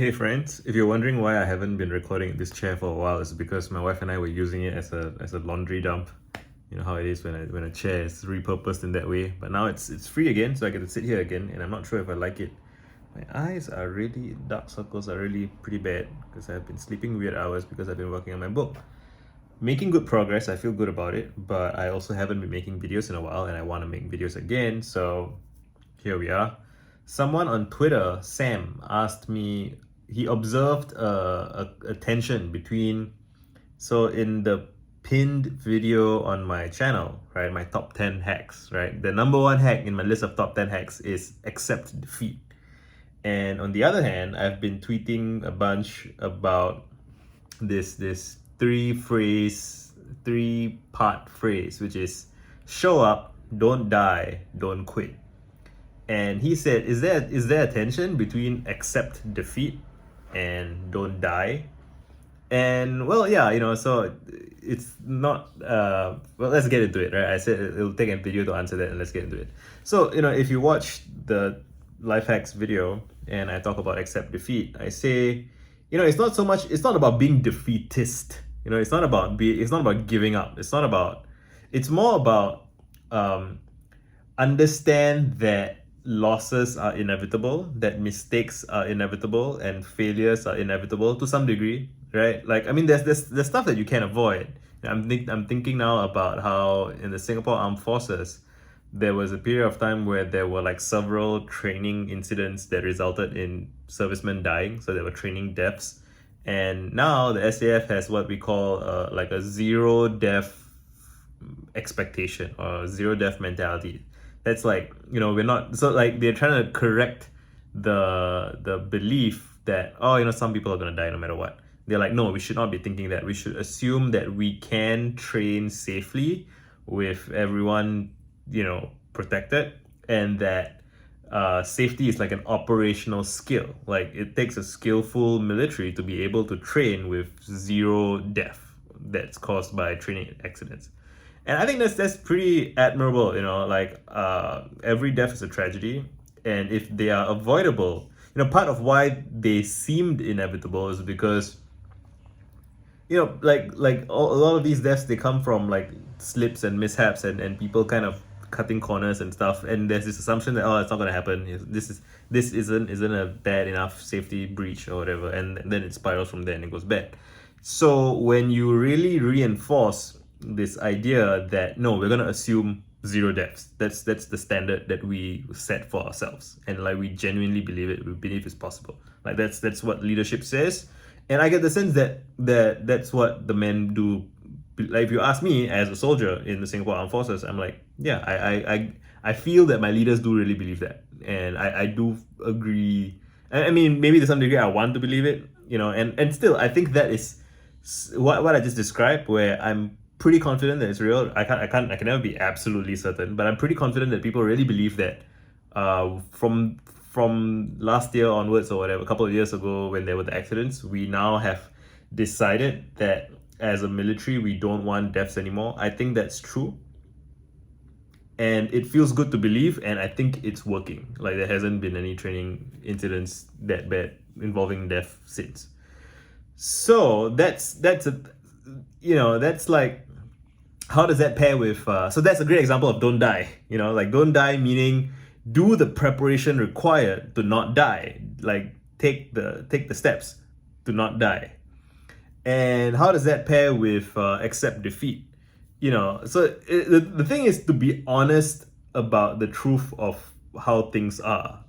Hey friends, if you're wondering why I haven't been recording this chair for a while, it's because my wife and I were using it as a laundry dump. You know how it is when a chair is repurposed in that way. But now it's free again, so I get to sit here again, and I'm not sure if I like it. My eyes are really dark circles are really pretty bad because I've been sleeping weird hours because I've been working on my book. Making good progress, I feel good about it, but I also haven't been making videos in a while, and I want to make videos again. So here we are. Someone on Twitter, Sam, asked me, he observed a tension between, so in the pinned video on my channel, right, my top 10 hacks, right, the number one hack in my list of top 10 hacks is accept defeat. And on the other hand, I've been tweeting a bunch about this three part phrase, which is show up, don't die, don't quit. And he said, is there a tension between accept defeat and don't die? And well, yeah, so it's not well, let's get into it, right? I said it'll take a video to answer that, and let's get into it. So, if you watch the life hacks video and I talk about accept defeat, I say, it's not about being defeatist. It's not about giving up. It's more about understand that losses are inevitable, that mistakes are inevitable, and failures are inevitable to some degree, right? Like, I mean, there's stuff that you can't avoid. I'm thinking now about how in the Singapore Armed Forces, there was a period of time where there were like several training incidents that resulted in servicemen dying, so there were training deaths. And now the SAF has what we call like a zero death expectation or zero death mentality. That's like, we're not, so like they're trying to correct the belief that, some people are going to die no matter what. They're like, no, we should not be thinking that. We should assume that we can train safely with everyone, protected, and that safety is like an operational skill. Like, it takes a skillful military to be able to train with zero death that's caused by training accidents. And I think that's pretty admirable, like every death is a tragedy. And if they are avoidable, part of why they seemed inevitable is because, like a lot of these deaths, they come from like slips and mishaps and people kind of cutting corners and stuff. And there's this assumption that, it's not going to happen. This isn't a bad enough safety breach or whatever. And then it spirals from there and it goes bad. So when you really reinforce this idea that no, we're gonna assume zero deaths. That's the standard that we set for ourselves, and like we genuinely believe it. We believe it's possible. Like that's what leadership says, and I get the sense that that's what the men do. Like, if you ask me as a soldier in the Singapore Armed Forces, I'm like, yeah, I feel that my leaders do really believe that, and I do agree. I mean, maybe to some degree I want to believe it, and still I think that is what I just described, where I'm pretty confident that it's real. I can never be absolutely certain, but I'm pretty confident that people really believe that from last year onwards or whatever, a couple of years ago when there were the accidents, we now have decided that as a military we don't want deaths anymore. I think that's true, and it feels good to believe, and I think it's working. Like, there hasn't been any training incidents that bad involving death since. So that's like, how does that pair with so that's a great example of don't die. Like, don't die meaning do the preparation required to not die. Like, take the steps to not die. And how does that pair with accept defeat? The thing is to be honest about the truth of how things are.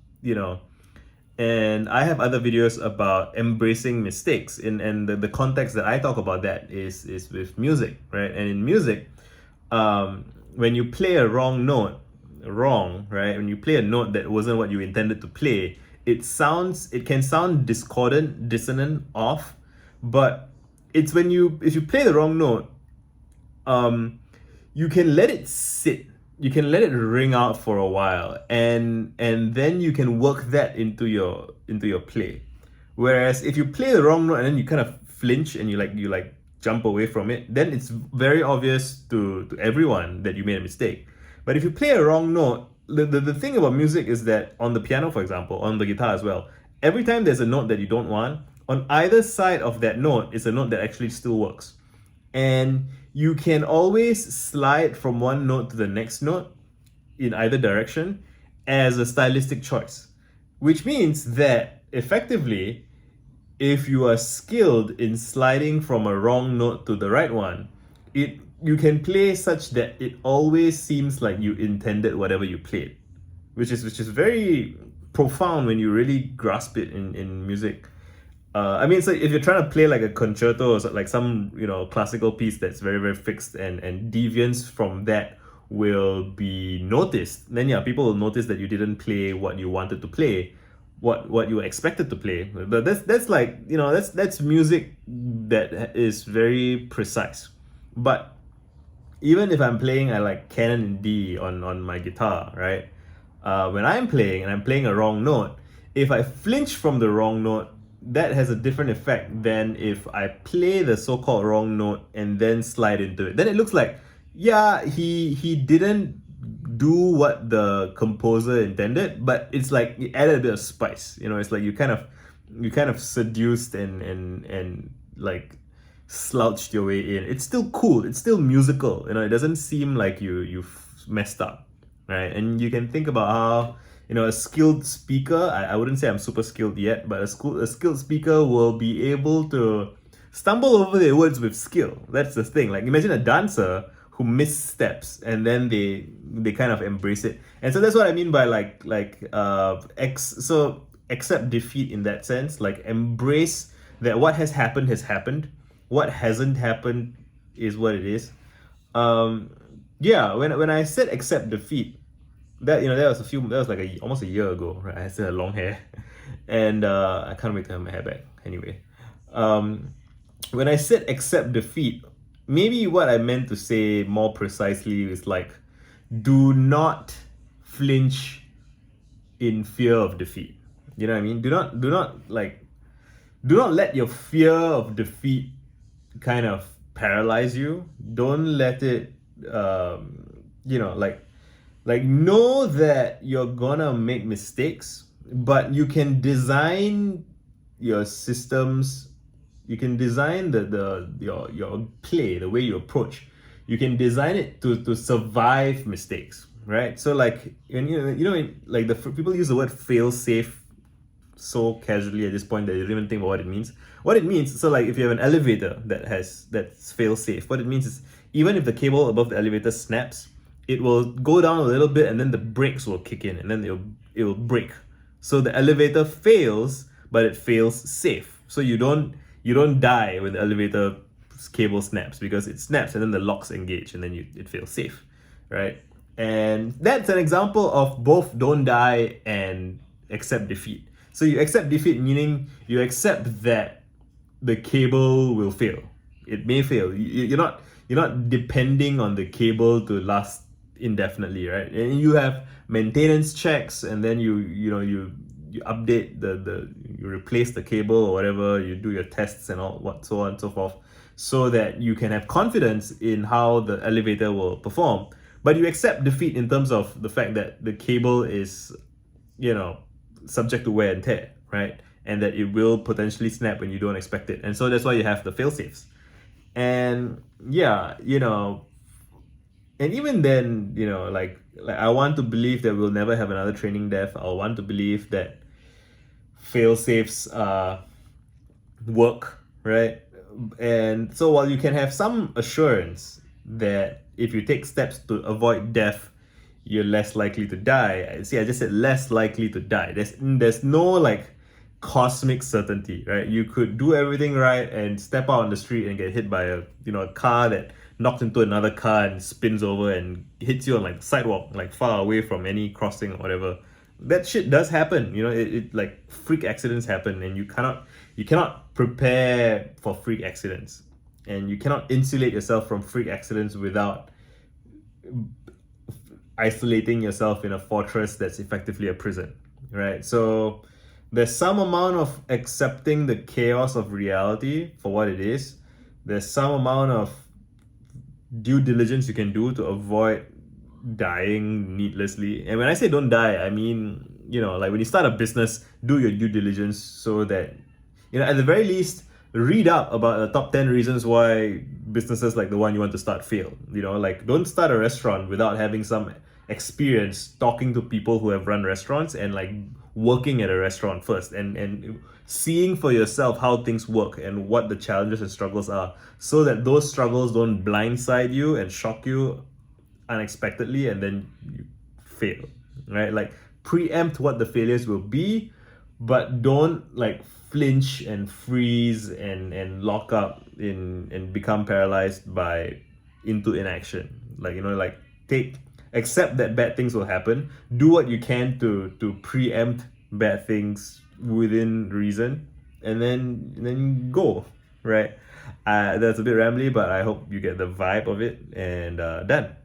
And I have other videos about embracing mistakes, and the context that I talk about that is with music, right? And in music, when you play a wrong note, right? When you play a note that wasn't what you intended to play, it can sound discordant, dissonant, off, but it's if you play the wrong note, you can let it sit. You can let it ring out for a while, and then you can work that into your play. Whereas if you play the wrong note and then you kind of flinch and you jump away from it, then it's very obvious to everyone that you made a mistake. But if you play a wrong note, the thing about music is that on the piano, for example, on the guitar as well, every time there's a note that you don't want, on either side of that note is a note that actually still works. And you can always slide from one note to the next note in either direction as a stylistic choice, which means that effectively, if you are skilled in sliding from a wrong note to the right one, you can play such that it always seems like you intended whatever you played, which is very profound when you really grasp it in music. I mean, so if you're trying to play like a concerto or like some classical piece that's very very fixed, and deviance from that will be noticed, then yeah, people will notice that you didn't play what you wanted to play, what you were expected to play. But that's like that's music that is very precise. But even if I'm playing like canon in D on my guitar, right? When I'm playing and I'm playing a wrong note, if I flinch from the wrong note, that has a different effect than if I play the so-called wrong note and then slide into it. Then it looks like, yeah, he didn't do what the composer intended, but it's like it added a bit of spice. It's like you kind of seduced and like slouched your way in. It's still cool. It's still musical. It doesn't seem like you messed up, right? And you can think about how a skilled speaker. I wouldn't say I'm super skilled yet, but a skilled speaker will be able to stumble over their words with skill. That's the thing. Like imagine a dancer who missteps and then they kind of embrace it. And so that's what I mean by so accept defeat in that sense. Like embrace that what has happened. What hasn't happened is what it is. Yeah, when I said accept defeat, that was like almost a year ago, right? I still had long hair, and I can't wait to have my hair back. Anyway, when I said accept defeat, maybe what I meant to say more precisely is like, do not flinch in fear of defeat. You know what I mean? Do not let your fear of defeat kind of paralyze you. Don't let it, like know that you're gonna make mistakes, but you can design your systems. You can design your play, the way you approach. You can design it to survive mistakes, right? So like like the people use the word fail safe so casually at this point that you don't even think about what it means. What it means, so like if you have an elevator that's fail safe, what it means is even if the cable above the elevator snaps, it will go down a little bit and then the brakes will kick in and then it will break. So the elevator fails, but it fails safe. So you don't die when the elevator cable snaps, because it snaps and then the locks engage and then it fails safe, right? And that's an example of both don't die and accept defeat. So you accept defeat, meaning you accept that the cable will fail. It may fail. You're not depending on the cable to last indefinitely, right? And you have maintenance checks, and then you update you replace the cable or whatever. You do your tests and so on and so forth, so that you can have confidence in how the elevator will perform. But you accept defeat in terms of the fact that the cable is, subject to wear and tear, right? And that it will potentially snap when you don't expect it. And so that's why you have the fail safes. And yeah, and even then, like I want to believe that we'll never have another training death. I want to believe that fail safes work, right? And so while you can have some assurance that if you take steps to avoid death, you're less likely to die. See, I just said less likely to die. There's no like cosmic certainty, right? You could do everything right and step out on the street and get hit by a car that knocks into another car and spins over and hits you on like the sidewalk, like far away from any crossing or whatever. That shit does happen. It like freak accidents happen, and you cannot prepare for freak accidents, and you cannot insulate yourself from freak accidents without isolating yourself in a fortress that's effectively a prison, right? So there's some amount of accepting the chaos of reality for what it is. There's some amount of due diligence you can do to avoid dying needlessly. And when I say don't die, I mean like when you start a business, do your due diligence so that, at the very least, read up about the top 10 reasons why businesses like the one you want to start fail. Like, don't start a restaurant without having some experience talking to people who have run restaurants and like working at a restaurant first, and seeing for yourself how things work and what the challenges and struggles are, so that those struggles don't blindside you and shock you unexpectedly and then you fail, right? Like, preempt what the failures will be, but don't like flinch and freeze and lock up in and become paralyzed by into inaction. Like, like, take accept that bad things will happen, do what you can to preempt bad things within reason, and then go, right? That's a bit rambly, but I hope you get the vibe of it. And done.